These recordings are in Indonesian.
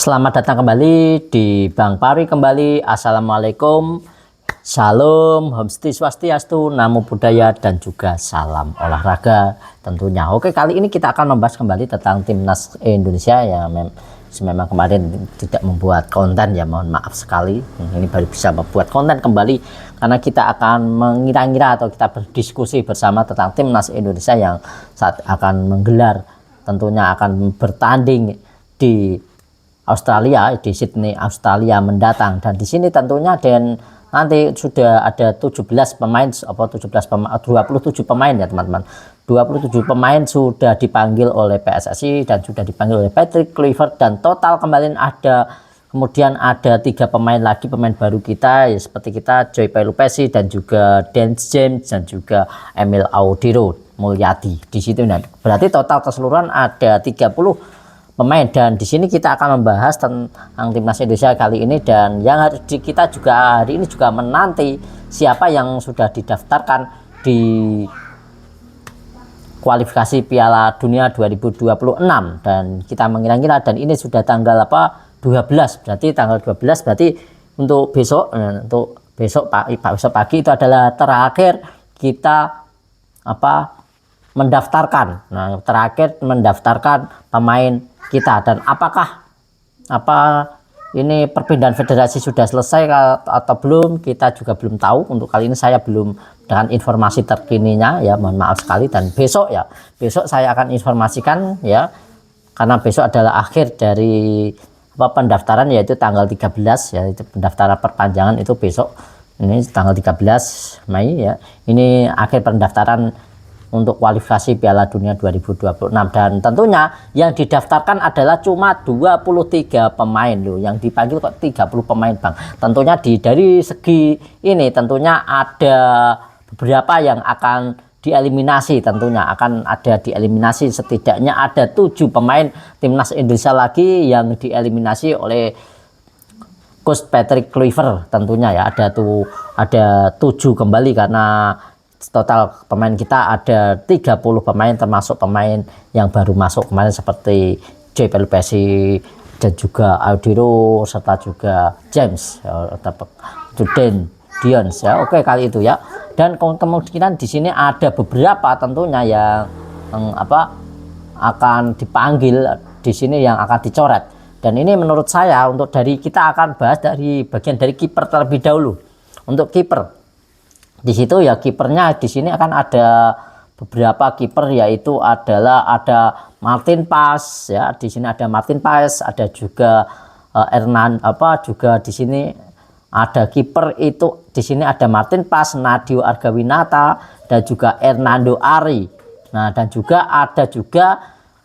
Selamat datang kembali di Bang Pari kembali. Assalamualaikum, Salam, Om Swastiastu, Namo Buddhaya, dan juga salam olahraga tentunya. Oke, kali ini kita akan membahas kembali tentang timnas Indonesia yang memang kemarin tidak membuat konten, ya mohon maaf sekali. Ini baru bisa membuat konten kembali karena kita akan mengira-ngira atau kita berdiskusi bersama tentang timnas Indonesia yang saat akan menggelar, tentunya akan bertanding di Australia, di Sydney, Australia mendatang. Dan di sini tentunya dan nanti sudah ada 17 pemain, 27 pemain ya teman-teman. 27 pemain sudah dipanggil oleh PSSI dan sudah dipanggil oleh Patrick Kluivert, dan total kemarin kemudian ada 3 pemain lagi, pemain baru kita ya, seperti kita Joy Pelupesi dan juga Dan James dan juga Emil Audiro Mulyadi di situ. Nah, berarti total keseluruhan ada 30 pemain, dan di sini kita akan membahas tentang timnas Indonesia kali ini, dan yang kita juga hari ini juga menanti siapa yang sudah didaftarkan di kualifikasi Piala Dunia 2026, dan kita mengira-ngira, dan ini sudah tanggal 12, berarti tanggal 12 berarti untuk besok pagi itu adalah terakhir kita mendaftarkan. Nah, terakhir mendaftarkan pemain kita, dan apakah ini perpindahan federasi sudah selesai atau belum, kita juga belum tahu. Untuk kali ini saya belum dengan informasi terkininya, ya mohon maaf sekali. Dan besok saya akan informasikan, ya karena besok adalah akhir dari pendaftaran, yaitu tanggal 13, yaitu pendaftaran perpanjangan itu besok, ini tanggal 13 Mei ya, ini akhir pendaftaran untuk kualifikasi Piala Dunia 2026. Dan tentunya yang didaftarkan adalah cuma 23 pemain loh, yang dipanggil kok 30 pemain Bang. Tentunya dari segi ini tentunya ada beberapa yang akan dieliminasi, tentunya akan ada dieliminasi, setidaknya ada 7 pemain timnas Indonesia lagi yang dieliminasi oleh Coach Patrick Kluivert tentunya ya. Ada 7 kembali, karena total pemain kita ada 30 pemain, termasuk pemain yang baru masuk kemarin seperti Joy Pelupesi dan juga Audiro serta juga James Dan Dions ya. Oke, kali itu ya. Dan kemungkinan di sini ada beberapa tentunya yang akan dipanggil di sini, yang akan dicoret. Dan ini menurut saya kita akan bahas dari bagian dari kiper terlebih dahulu. Untuk kiper di situ ya, kipernya di sini akan ada beberapa kiper, yaitu ada Martin Paes ya. Di sini ada Martin Paes, ada juga juga di sini ada kiper itu, di sini ada Martin Paes, Nadeo Argawinata, dan juga Hernando Ari. Nah, dan juga ada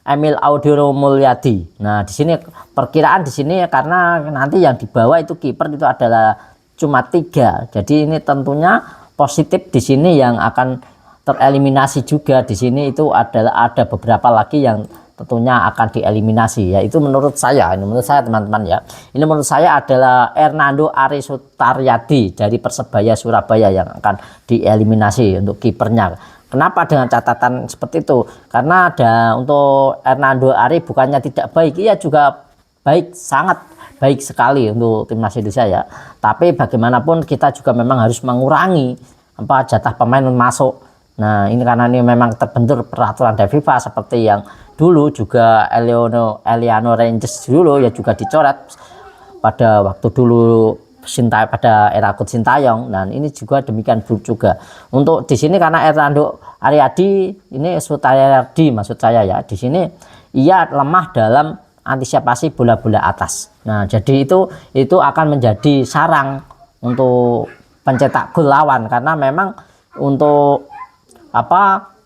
Emil Audiro Mulyadi. Nah, di sini perkiraan di sini, karena nanti yang dibawa itu kiper itu adalah cuma 3. Jadi ini tentunya positif di sini yang akan tereliminasi juga di sini itu adalah ada beberapa lagi yang tentunya akan dieliminasi, yaitu menurut saya teman-teman ya. Ini menurut saya adalah Hernando Ari Sutaryadi dari Persebaya Surabaya yang akan dieliminasi untuk kipernya. Kenapa dengan catatan seperti itu? Karena untuk Hernando Ari bukannya tidak baik, ia juga baik, sangat baik sekali untuk timnas Indonesia ya. Tapi bagaimanapun kita juga memang harus mengurangi jatah pemain masuk. Nah, ini karena ini memang terbentur peraturan dari FIFA, seperti yang dulu juga Eliano Rangers dulu ya juga dicoret pada waktu dulu pada era Coach Sintayong. Dan ini juga demikian juga untuk di sini, karena Hernando Ariadi ini Sutaryadi maksud saya ya, di sini ia lemah dalam antisipasi bola-bola atas. Nah, jadi itu akan menjadi sarang untuk pencetak gol lawan, karena memang untuk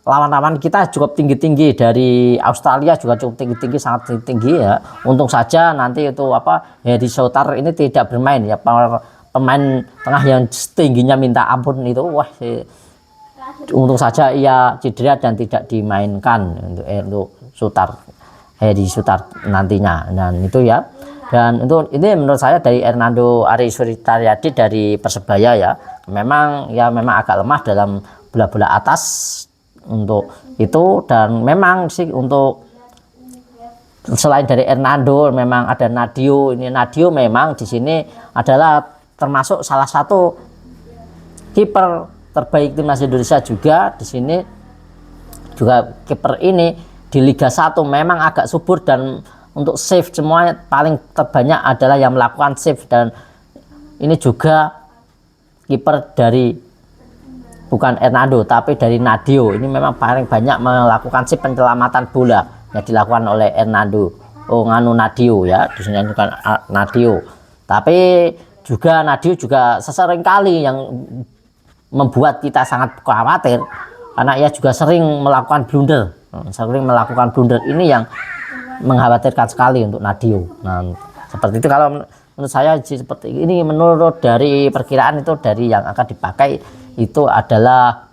lawan-lawan kita cukup tinggi-tinggi, dari Australia juga cukup tinggi-tinggi, sangat tinggi ya. Untung saja nanti itu Hedi Soutar ini tidak bermain ya, pemain tengah yang tingginya minta ampun itu, untung saja ia cedera dan tidak dimainkan untuk Hedi Soutar nantinya. Dan itu ya, dan ini menurut saya dari Hernando Ari Sutaryadi dari Persebaya ya, memang agak lemah dalam bola-bola atas untuk itu. Dan memang sih untuk selain dari Hernando memang ada Nadio. Ini Nadio memang di sini adalah termasuk salah satu kiper terbaik timnas Indonesia juga. Di sini juga kiper ini di Liga 1 memang agak subur, dan untuk save semuanya paling terbanyak adalah yang melakukan save. Dan ini juga kiper dari bukan Hernando tapi dari Nadio, ini memang paling banyak melakukan save penyelamatan bola yang dilakukan oleh Hernando. Nadio ya, di sini bukan Nadio. Tapi juga Nadio juga sesering kali yang membuat kita sangat khawatir, karena ia juga sering melakukan blunder. Ini yang mengkhawatirkan sekali untuk Nadio. Nah, seperti itu kalau menurut saya seperti ini. Menurut dari perkiraan itu, dari yang akan dipakai itu adalah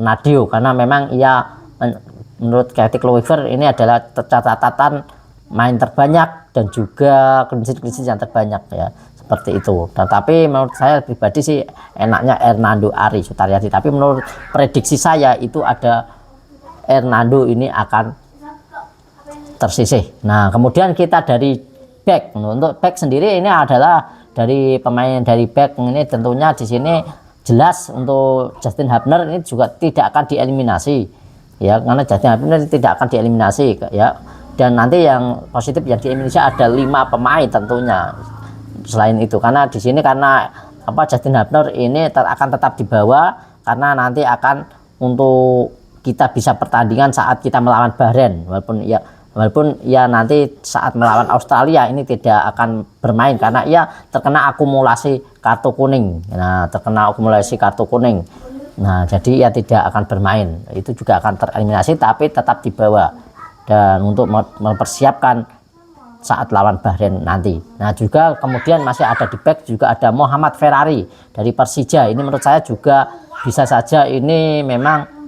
Nadio, karena memang ia menurut Katie Kluivert ini adalah catatan main terbanyak dan juga clean sheet yang terbanyak ya, seperti itu. Dan tapi menurut saya pribadi sih enaknya Hernando Ari Sutaryadi, tapi menurut prediksi saya itu ada Hernando ini akan tersisih. Nah, kemudian kita dari back. Untuk back sendiri ini adalah dari pemain dari back ini tentunya di sini jelas untuk Justin Hubner ini juga tidak akan dieliminasi ya, karena Justin Hubner tidak akan dieliminasi ya. Dan nanti yang positif yang di Indonesia ada 5 pemain tentunya selain itu, karena di sini karena Justin Hubner ini akan tetap dibawa, karena nanti akan untuk kita bisa pertandingan saat kita melawan Bahrain, walaupun ya nanti saat melawan Australia ini tidak akan bermain karena ia terkena akumulasi kartu kuning. Nah, jadi ia tidak akan bermain, itu juga akan tereliminasi tapi tetap dibawa dan untuk mempersiapkan saat lawan Bahrain nanti. Nah, juga kemudian masih ada di back juga ada Muhammad Ferrari dari Persija. Ini menurut saya juga bisa saja ini memang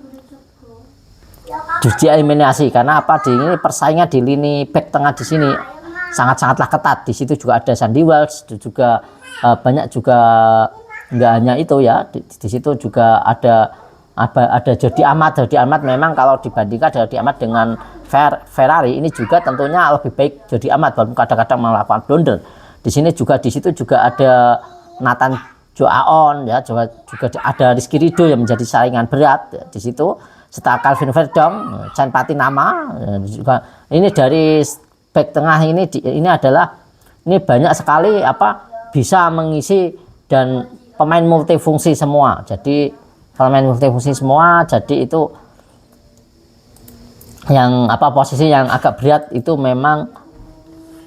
dieliminasi, karena ini persaingan di lini back tengah di sini sangat-sangatlah ketat. Di situ juga ada Sandy Wells, juga banyak juga, nggak hanya itu ya, di situ juga ada Jordi Amat. Jordi Amat memang kalau dibandingkan Jordi Amat dengan Ferrari ini juga tentunya lebih baik Jordi Amat, walaupun kadang-kadang melakukan blunder. Di situ juga ada Nathan Joaon ya, juga ada Rizky Ridho yang menjadi saingan berat di situ, serta Calvin Verdong, Chan Patinama juga. Ini dari back tengah ini adalah ini banyak sekali bisa mengisi dan pemain multifungsi semua. Jadi jadi itu yang posisi yang agak berat itu memang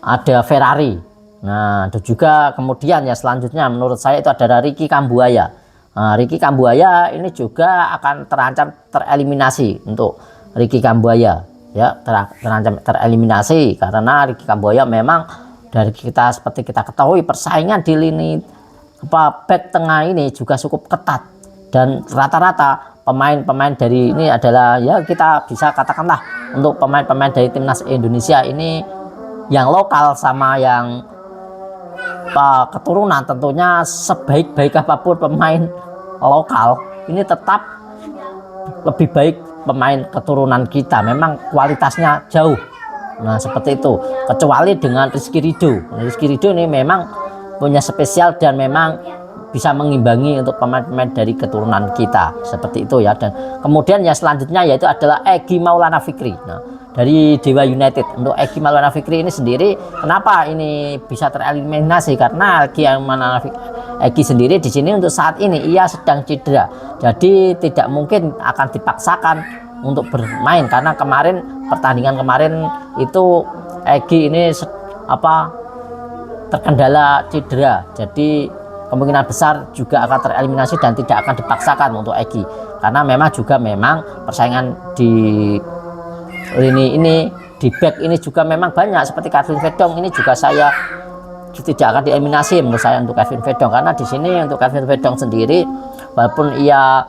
ada Ferrari. Nah, itu juga kemudian ya selanjutnya menurut saya itu ada Ricky Kambuaya. Nah, Ricky Kambuaya ini juga akan terancam tereliminasi. Untuk Ricky Kambuaya ya terancam tereliminasi karena Ricky Kambuaya memang seperti kita ketahui persaingan di lini back tengah ini juga cukup ketat, dan rata-rata pemain-pemain dari ini adalah ya kita bisa katakanlah untuk pemain-pemain dari timnas Indonesia ini yang lokal sama yang keturunan, tentunya sebaik-baik apapun pemain lokal ini tetap lebih baik pemain keturunan kita, memang kualitasnya jauh. Nah, seperti itu, kecuali dengan Rizky Ridho ini memang punya spesial dan memang bisa mengimbangi untuk pemain-pemain dari keturunan kita, seperti itu ya. Dan kemudian yang selanjutnya yaitu adalah Egy Maulana Fikri. Nah, dari Dewa United. Untuk Egy Maulana Fikri ini sendiri kenapa ini bisa tereliminasi, karena Egy sendiri di sini untuk saat ini ia sedang cedera, jadi tidak mungkin akan dipaksakan untuk bermain, karena pertandingan kemarin itu Egy ini terkendala cedera, jadi kemungkinan besar juga akan tereliminasi dan tidak akan dipaksakan untuk Egy, karena memang persaingan di lini ini di back ini juga memang banyak, seperti Calvin Verdong ini juga saya tidak akan dieliminasi menurut saya untuk Calvin Verdong, karena di sini untuk Calvin Verdong sendiri walaupun ia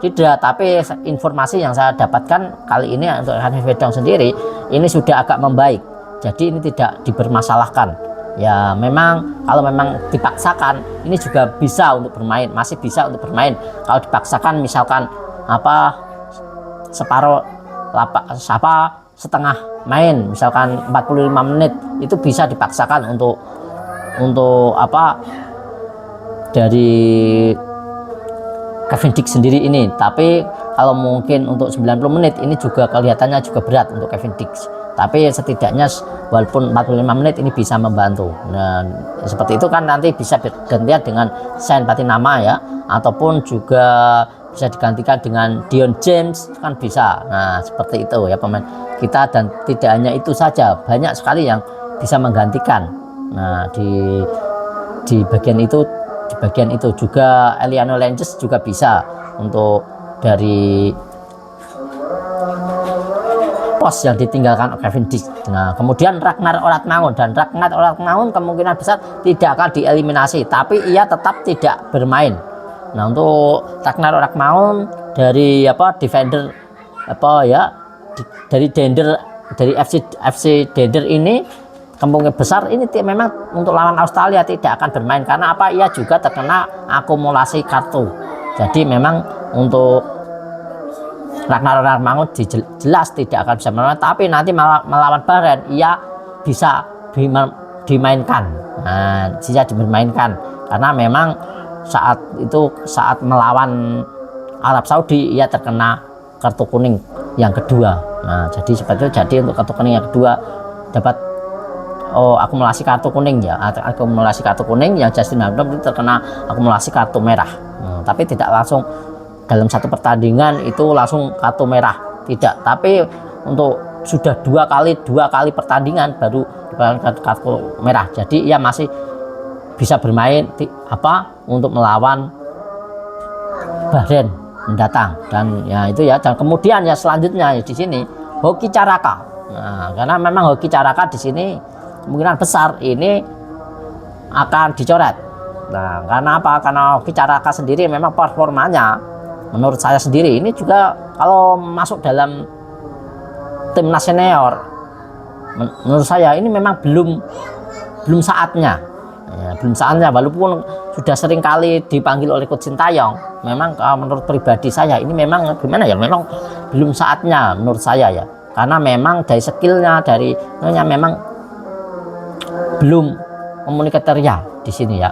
cedera, tapi informasi yang saya dapatkan kali ini untuk Calvin Verdong sendiri ini sudah agak membaik, jadi ini tidak dipermasalahkan. Ya memang kalau memang dipaksakan ini juga bisa untuk bermain, masih bisa untuk bermain. Kalau dipaksakan misalkan setengah main, misalkan 45 menit, itu bisa dipaksakan untuk apa dari Cavendish sendiri ini. Tapi kalau mungkin untuk 90 menit ini juga kelihatannya juga berat untuk Cavendish, tapi setidaknya walaupun 45 menit ini bisa membantu. Dan seperti itu kan nanti bisa bergantian dengan Saint Patinama ya, ataupun juga bisa digantikan dengan Dion James kan bisa. Nah seperti itu ya pemain kita, dan tidak hanya itu saja, banyak sekali yang bisa menggantikan. Nah di bagian itu juga Eliano Lenges juga bisa untuk dari pos yang ditinggalkan Cavendish. Nah kemudian Ragnar Oratmangun, dan Ragnar Oratmangun kemungkinan besar tidak akan dieliminasi, tapi ia tetap tidak bermain. Nah untuk Ragnar Oratmangun dari defender dari Dender, dari FC Dender ini kemungkinan besar ini memang untuk lawan Australia tidak akan bermain, karena ia juga terkena akumulasi kartu. Jadi memang untuk Ragnar Oratmangun jelas tidak akan bisa bermain, tapi nanti melawan Bahrain ia bisa dimainkan. Nah bisa dibermainkan karena memang saat melawan Arab Saudi ia terkena kartu kuning yang kedua. Nah jadi seperti itu. Jadi untuk kartu kuning yang kedua dapat akumulasi kartu kuning ya, akumulasi kartu kuning yang Justin Hambro itu terkena akumulasi kartu merah. Tapi tidak langsung dalam satu pertandingan itu langsung kartu merah, tidak, tapi untuk sudah dua kali pertandingan baru kartu merah. Jadi ia masih bisa bermain untuk melawan Bahrain mendatang. Dan ya itu ya, dan kemudian ya selanjutnya ya di sini Hoki Caraka. Nah karena memang Hoki Caraka di sini kemungkinan besar ini akan dicoret. Nah karena apa? Karena Hoki Caraka sendiri memang performanya menurut saya sendiri ini juga kalau masuk dalam timnas senior, menurut saya ini memang belum saatnya ya, belum saatnya, walaupun sudah sering kali dipanggil oleh Coach Sintayong. Memang menurut pribadi saya ini memang gimana ya, memang belum saatnya menurut saya ya, karena memang dari skillnya, dari memang belum memenuhi kriteria di sini ya.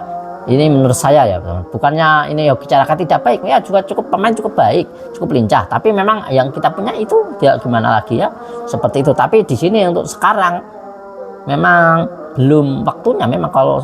Ini menurut saya ya, bukannya ini Hoki Caraka tidak baik ya, juga pemain cukup baik, cukup lincah, tapi memang yang kita punya itu ya gimana lagi ya, seperti itu. Tapi di sini untuk sekarang memang belum waktunya, memang kalau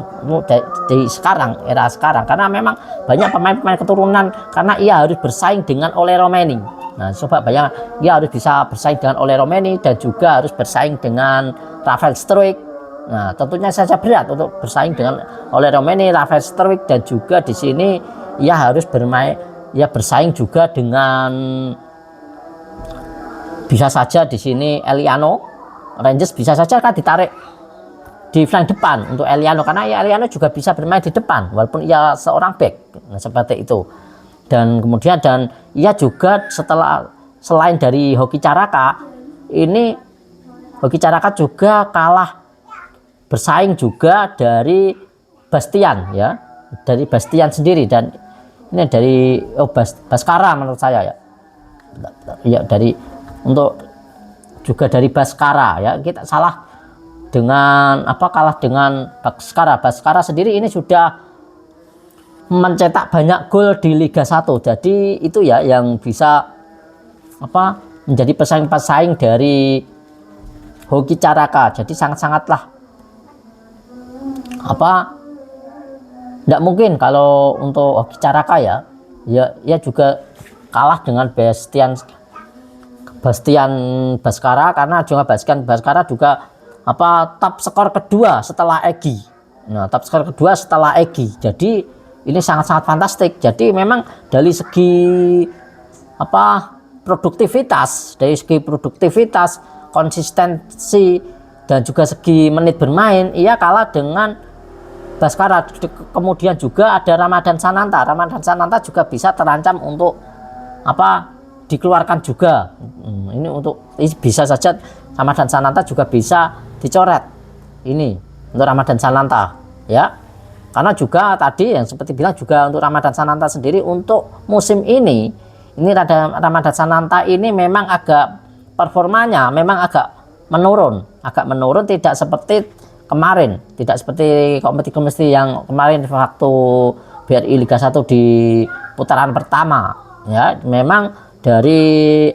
di sekarang, era sekarang, karena memang banyak pemain-pemain keturunan, karena ia harus bersaing dengan Ole Romeni. Nah coba bayangkan, dia harus bisa bersaing dengan Ole Romeni dan juga harus bersaing dengan Rafael Struijk. Nah tentunya saja berat untuk bersaing dengan Ole Romeni, Rafael Struijk, dan juga di sini ia harus bersaing juga dengan, bisa saja di sini Eliano Lenges bisa saja kan ditarik di flank depan untuk Eliano, karena ya Eliano juga bisa bermain di depan walaupun ia seorang back. Nah seperti itu. Dan kemudian ia juga selain dari Hoki Caraka ini, Hoki Caraka juga kalah bersaing juga dari Bastian ya, dari Bastian sendiri, dan ini dari Baskara menurut saya ya, dari untuk juga dari Baskara ya, kita salah dengan kalah dengan Baskara sendiri ini sudah mencetak banyak gol di Liga 1. Jadi itu ya yang bisa menjadi pesaing-pesaing dari Hoki Caraka. Jadi sangatlah tidak mungkin kalau untuk Hoki Caraka ya juga kalah dengan Bastian Baskara, karena juga Baskara juga top skor kedua setelah Egy. Nah top skor kedua setelah Egy, jadi ini sangat fantastik. Jadi memang dari segi produktivitas, konsistensi, dan juga segi menit bermain, ia kalah dengan Baskara. Kemudian juga ada Ramadan Sananta juga bisa terancam untuk dikeluarkan juga. Ini bisa saja Ramadan Sananta juga bisa dicoret ini untuk Ramadan Sananta ya, karena juga tadi yang seperti bilang juga untuk Ramadan Sananta sendiri untuk musim ini Ramadan Sananta ini memang agak performanya memang agak menurun, tidak seperti kemarin, tidak seperti kompetisi yang kemarin waktu BRI Liga 1 di putaran pertama ya. Memang dari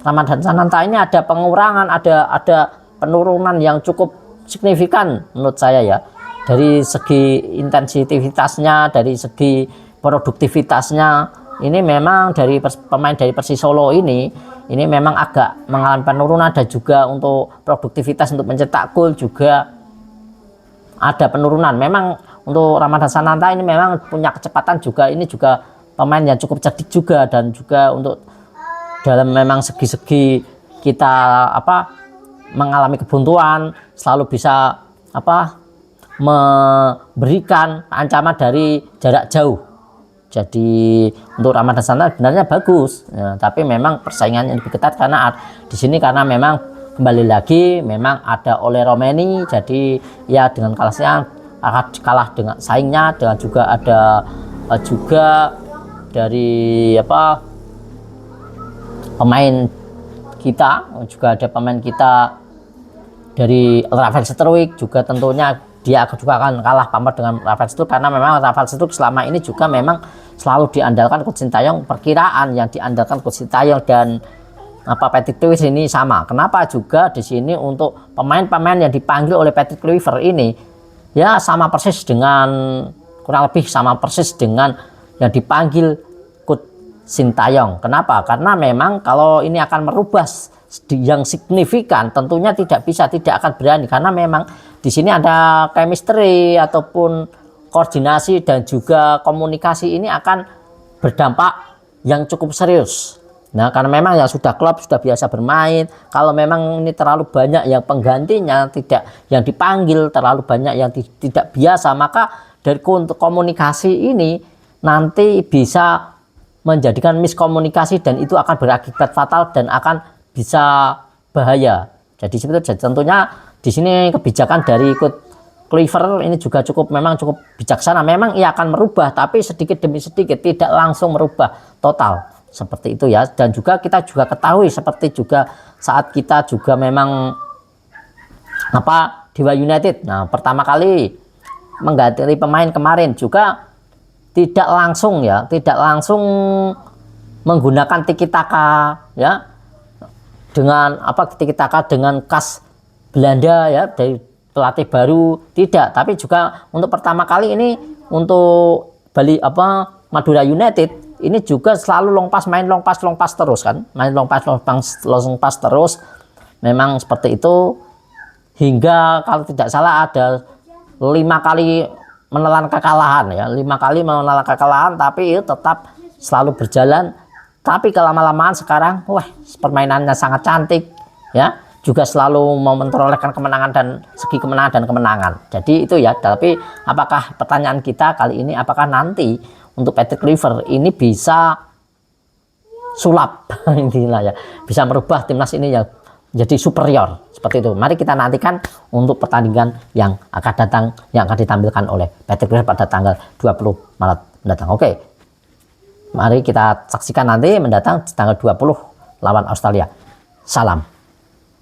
Ramadan Sananta ini ada pengurangan, ada penurunan yang cukup signifikan menurut saya ya, dari segi intensitasnya, dari segi produktivitasnya. Ini memang dari pemain dari Persis Solo ini memang agak mengalami penurunan, dan juga untuk produktivitas untuk mencetak gol juga ada penurunan. Memang untuk Ramadan Sananta ini memang punya kecepatan juga, ini juga pemain yang cukup cerdik juga, dan juga untuk dalam memang segi-segi kita mengalami kebuntuan selalu bisa memberikan ancaman dari jarak jauh. Jadi untuk Ramadan Sananta sebenarnya bagus ya, tapi memang persaingannya lebih ketat karena di sini, karena memang kembali lagi memang ada Ole Romeni, jadi ya dengan kalahnya akan kalah dengan saingnya, dengan juga ada juga dari pemain kita, juga ada pemain kita dari Rafael Struijk juga, tentunya dia juga akan kalah pamor dengan Rafael Struijk, karena memang Rafael Struijk selama ini juga memang selalu diandalkan Coach Sintayong. Perkiraan yang diandalkan Coach Sintayong dan Patrick Kluivert ini sama. Kenapa juga di sini untuk pemain-pemain yang dipanggil oleh Patrick Kluivert ini ya sama persis dengan, kurang lebih sama persis dengan yang dipanggil Coach Sintayong. Kenapa? Karena memang kalau ini akan merubah yang signifikan, tentunya tidak akan berani, karena memang di sini ada chemistry ataupun koordinasi dan juga komunikasi ini akan berdampak yang cukup serius. Nah, karena memang yang sudah klub sudah biasa bermain, kalau memang ini terlalu banyak yang penggantinya, yang dipanggil terlalu banyak yang tidak biasa, maka dari komunikasi ini nanti bisa menjadikan miskomunikasi, dan itu akan berakibat fatal dan akan bisa bahaya. Jadi tentunya di sini kebijakan dari Coach Kluivert ini juga memang cukup bijaksana. Memang ia akan merubah, tapi sedikit demi sedikit, tidak langsung merubah total seperti itu ya. Dan juga kita juga ketahui seperti juga saat kita juga memang Dewa United, nah pertama kali mengganti pemain kemarin juga tidak langsung menggunakan tiki taka ya, dengan tiki taka dengan khas Belanda ya, dari pelatih baru, tidak, tapi juga untuk pertama kali ini untuk Madura United ini juga selalu long pass terus kan, main long pass terus, memang seperti itu, hingga kalau tidak salah ada 5 kali menelan kekalahan ya, 5 kali menelan kekalahan, tapi itu tetap selalu berjalan. Tapi kelama-lamaan sekarang permainannya sangat cantik ya, juga selalu mau memperolehkan kemenangan dan segi kemenangan dan kemenangan. Jadi itu ya. Tapi apakah pertanyaan kita kali ini, apakah nanti untuk Patrick Kluivert ini bisa sulap intinya ya, bisa merubah timnas ini ya jadi superior seperti itu. Mari kita nantikan untuk pertandingan yang akan datang, yang akan ditampilkan oleh Patrick Kluivert pada tanggal 20 Maret mendatang. Oke, mari kita saksikan nanti mendatang tanggal 20 lawan Australia. Salam.